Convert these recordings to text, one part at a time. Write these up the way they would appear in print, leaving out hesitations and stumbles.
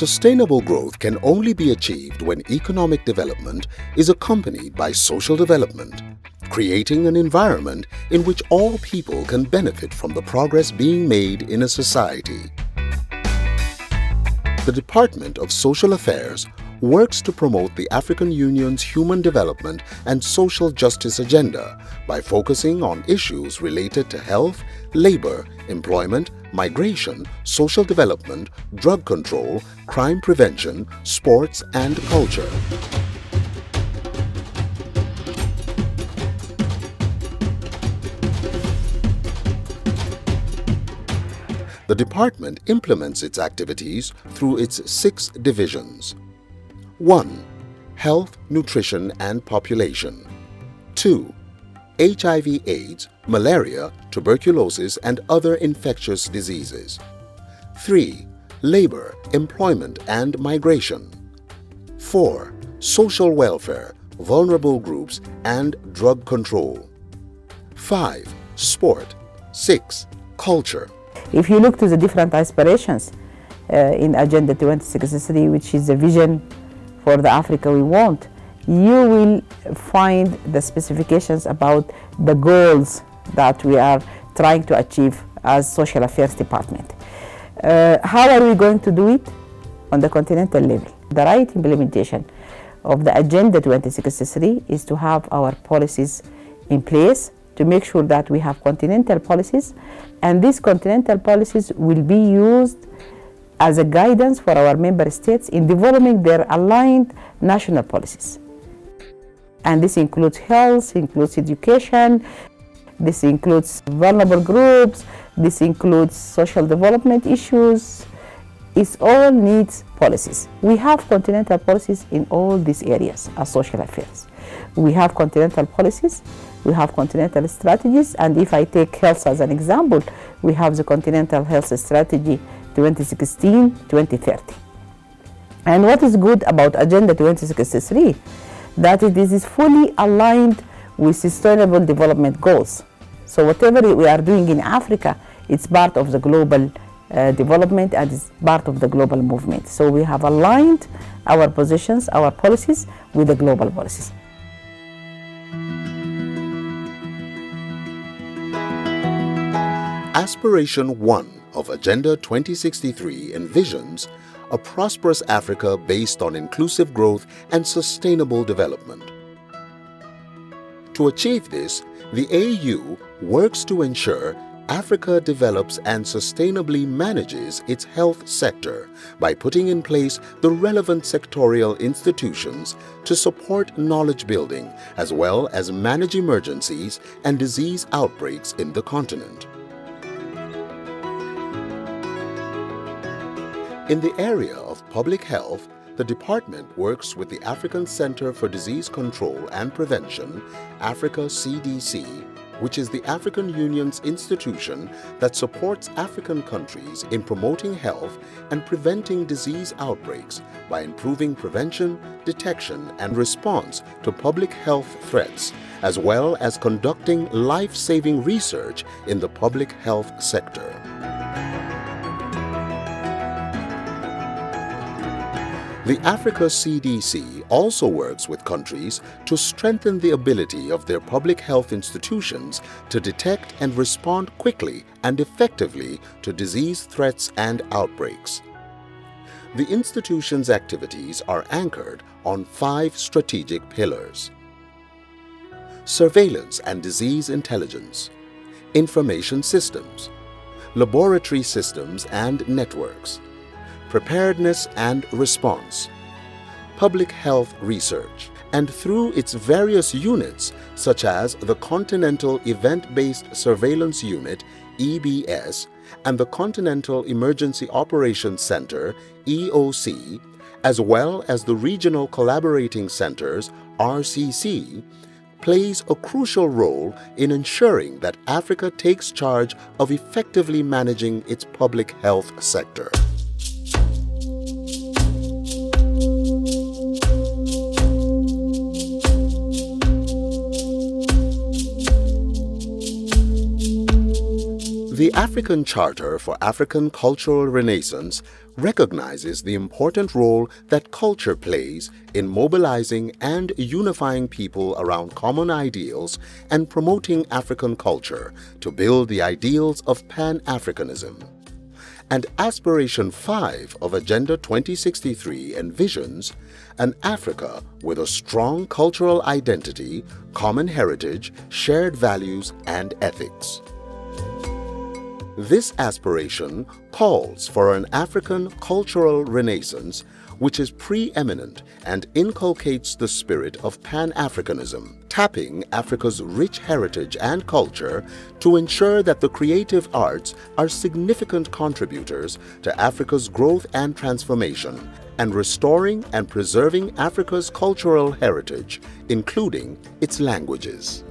Sustainable growth can only be achieved when economic development is accompanied by social development, creating an environment in which all people can benefit from the progress being made in a society. The Department of Social Affairs works to promote the African Union's human development and social justice agenda by focusing on issues related to health, labor, employment, migration, social development, drug control, crime prevention, sports, and culture. The department implements its activities through its 6 divisions. 1. Health, Nutrition and Population. 2. HIV/AIDS, malaria, tuberculosis and other infectious diseases. 3. Labor, employment and migration. 4. Social welfare, vulnerable groups and drug control. 5. Sport. 6. Culture. If you look to the different aspirations in Agenda 2063, which is the vision for the Africa we want, you will find the specifications about the goals that we are trying to achieve as Social Affairs Department. How are we going to do it? On the continental level. The right implementation of the Agenda 2063 is to have our policies in place to make sure that we have continental policies, and these continental policies will be used as a guidance for our member states in developing their aligned national policies. And this includes health, includes education, this includes vulnerable groups, this includes social development issues. It all needs policies. We have continental policies in all these areas as social affairs. We have continental policies, we have continental strategies, and if I take health as an example, we have the Continental Health Strategy 2016-2030. And what is good about Agenda 2063? That it is fully aligned with Sustainable Development Goals. So whatever we are doing in Africa, it's part of the global development and it's part of the global movement. So we have aligned our positions, our policies with the global policies. Aspiration 1 of Agenda 2063 envisions a prosperous Africa based on inclusive growth and sustainable development. To achieve this, the AU works to ensure Africa develops and sustainably manages its health sector by putting in place the relevant sectorial institutions to support knowledge building as well as manage emergencies and disease outbreaks in the continent. In the area of public health, the department works with the African Center for Disease Control and Prevention, Africa CDC, which is the African Union's institution that supports African countries in promoting health and preventing disease outbreaks by improving prevention, detection, and response to public health threats, as well as conducting life-saving research in the public health sector. The Africa CDC also works with countries to strengthen the ability of their public health institutions to detect and respond quickly and effectively to disease threats and outbreaks. The institution's activities are anchored on 5 strategic pillars: surveillance and disease intelligence, information systems, laboratory systems and networks, preparedness and response, public health research, and through its various units such as the Continental Event-Based Surveillance Unit (EBS) and the Continental Emergency Operations Center (EOC), as well as the Regional Collaborating Centers (RCC), plays a crucial role in ensuring that Africa takes charge of effectively managing its public health sector. The African Charter for African Cultural Renaissance recognizes the important role that culture plays in mobilizing and unifying people around common ideals and promoting African culture to build the ideals of Pan-Africanism. And Aspiration 5 of Agenda 2063 envisions an Africa with a strong cultural identity, common heritage, shared values, and ethics. This aspiration calls for an African cultural renaissance which is preeminent and inculcates the spirit of Pan-Africanism, tapping Africa's rich heritage and culture to ensure that the creative arts are significant contributors to Africa's growth and transformation, and restoring and preserving Africa's cultural heritage, including its languages.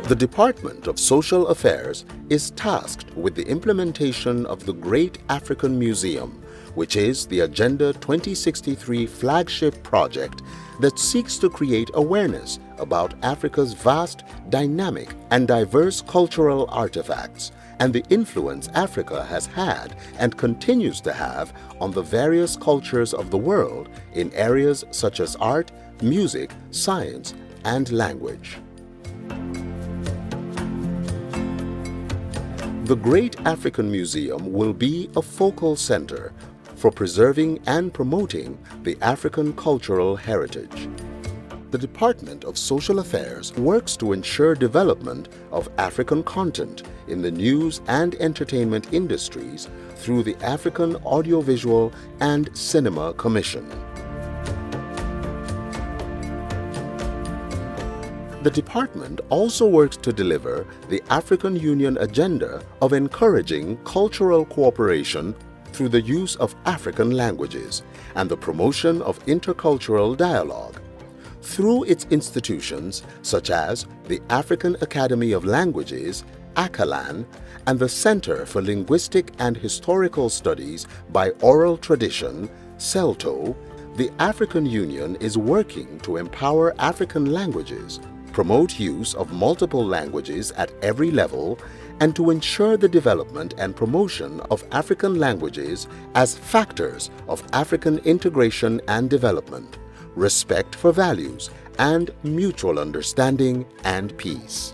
The Department of Social Affairs is tasked with the implementation of the Great African Museum, which is the Agenda 2063 flagship project that seeks to create awareness about Africa's vast, dynamic, and diverse cultural artifacts and the influence Africa has had and continues to have on the various cultures of the world in areas such as art, music, science, and language. The Great African Museum will be a focal center for preserving and promoting the African cultural heritage. The Department of Social Affairs works to ensure development of African content in the news and entertainment industries through the African Audiovisual and Cinema Commission. The department also works to deliver the African Union agenda of encouraging cultural cooperation through the use of African languages and the promotion of intercultural dialogue. Through its institutions such as the African Academy of Languages, ACALAN, and the Center for Linguistic and Historical Studies by Oral Tradition, CELTO, the African Union is working to empower African languages, promote use of multiple languages at every level, and to ensure the development and promotion of African languages as factors of African integration and development, respect for values, and mutual understanding and peace.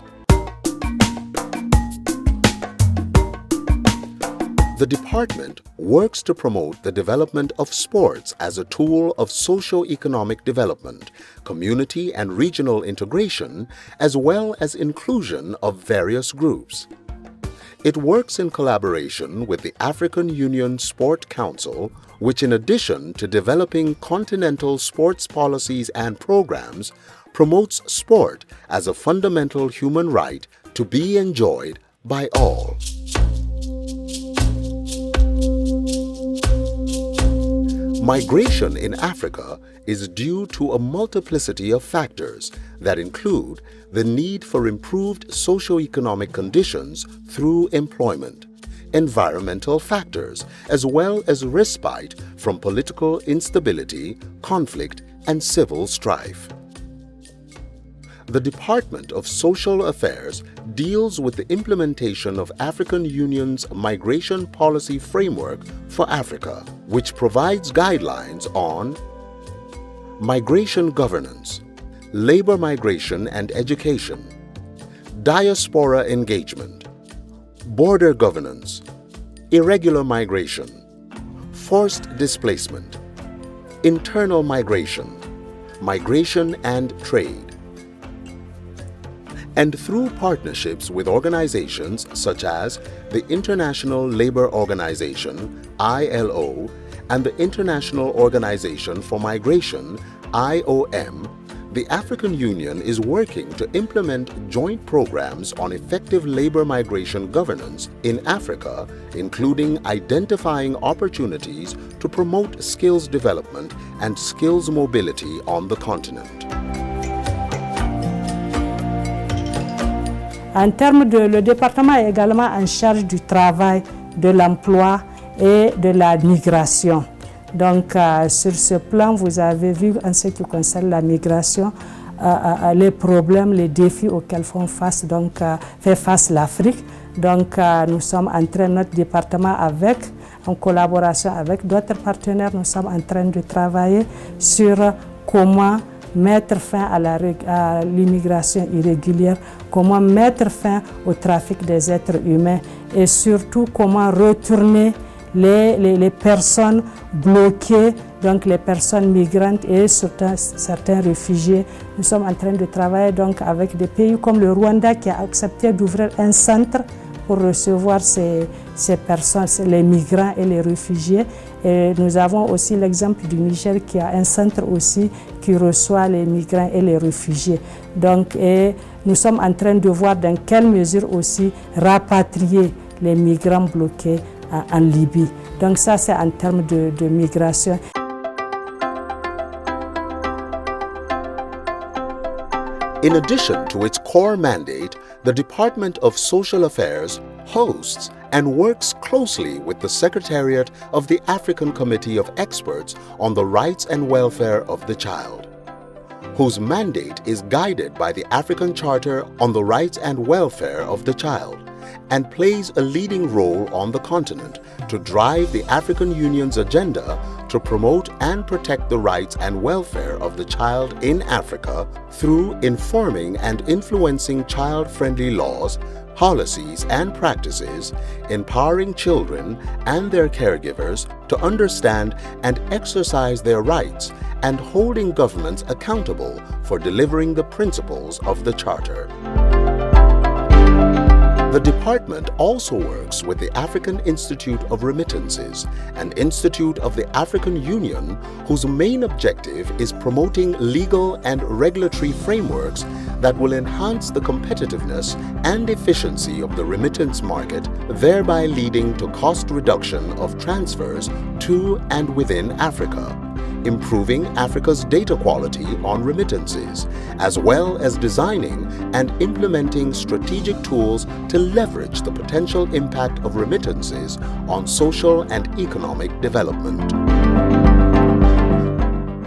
The department works to promote the development of sports as a tool of socio-economic development, community and regional integration, as well as inclusion of various groups. It works in collaboration with the African Union Sport Council, which in addition to developing continental sports policies and programs, promotes sport as a fundamental human right to be enjoyed by all. Migration in Africa is due to a multiplicity of factors that include the need for improved socio-economic conditions through employment, environmental factors, as well as respite from political instability, conflict, and civil strife. The Department of Social Affairs deals with the implementation of African Union's Migration Policy Framework for Africa, which provides guidelines on migration governance, labor migration and education, diaspora engagement, border governance, irregular migration, forced displacement, internal migration, migration and trade, and through partnerships with organizations such as the International Labour Organization, ILO, and the International Organization for Migration, IOM, the African Union is working to implement joint programs on effective labor migration governance in Africa, including identifying opportunities to promote skills development and skills mobility on the continent. En termes de, le département est également en charge du travail, de l'emploi et de la migration. Donc, sur ce plan, vous avez vu, en ce qui concerne la migration, les problèmes, les défis auxquels fait face l'Afrique. Donc nous sommes en train, notre département en collaboration avec d'autres partenaires, nous sommes en train de travailler sur comment mettre fin à l'immigration irrégulière, comment mettre fin au trafic des êtres humains et surtout comment retourner les personnes bloquées, donc les personnes migrantes et certains réfugiés. Nous sommes en train de travailler donc avec des pays comme le Rwanda qui a accepté d'ouvrir un centre pour recevoir ces personnes, les migrants et les réfugiés. Et nous avons aussi l'exemple du Niger qui a un centre aussi qui reçoit les migrants et les réfugiés. Donc, et nous sommes en train de voir dans quelle mesure aussi rapatrier les migrants bloqués en Libye. Donc ça, c'est en termes de migration. In addition to its core mandate, the Department of Social Affairs hosts and works closely with the Secretariat of the African Committee of Experts on the Rights and Welfare of the Child, whose mandate is guided by the African Charter on the Rights and Welfare of the Child, and plays a leading role on the continent to drive the African Union's agenda to promote and protect the rights and welfare of the child in Africa through informing and influencing child-friendly laws, policies and practices, empowering children and their caregivers to understand and exercise their rights, and holding governments accountable for delivering the principles of the Charter. The department also works with the African Institute of Remittances, an institute of the African Union whose main objective is promoting legal and regulatory frameworks that will enhance the competitiveness and efficiency of the remittance market, thereby leading to cost reduction of transfers to and within Africa, improving Africa's data quality on remittances, as well as designing and implementing strategic tools to leverage the potential impact of remittances on social and economic development.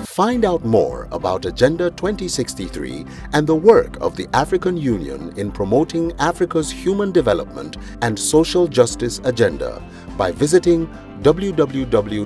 Find out more about Agenda 2063 and the work of the African Union in promoting Africa's human development and social justice agenda by visiting www.au.int.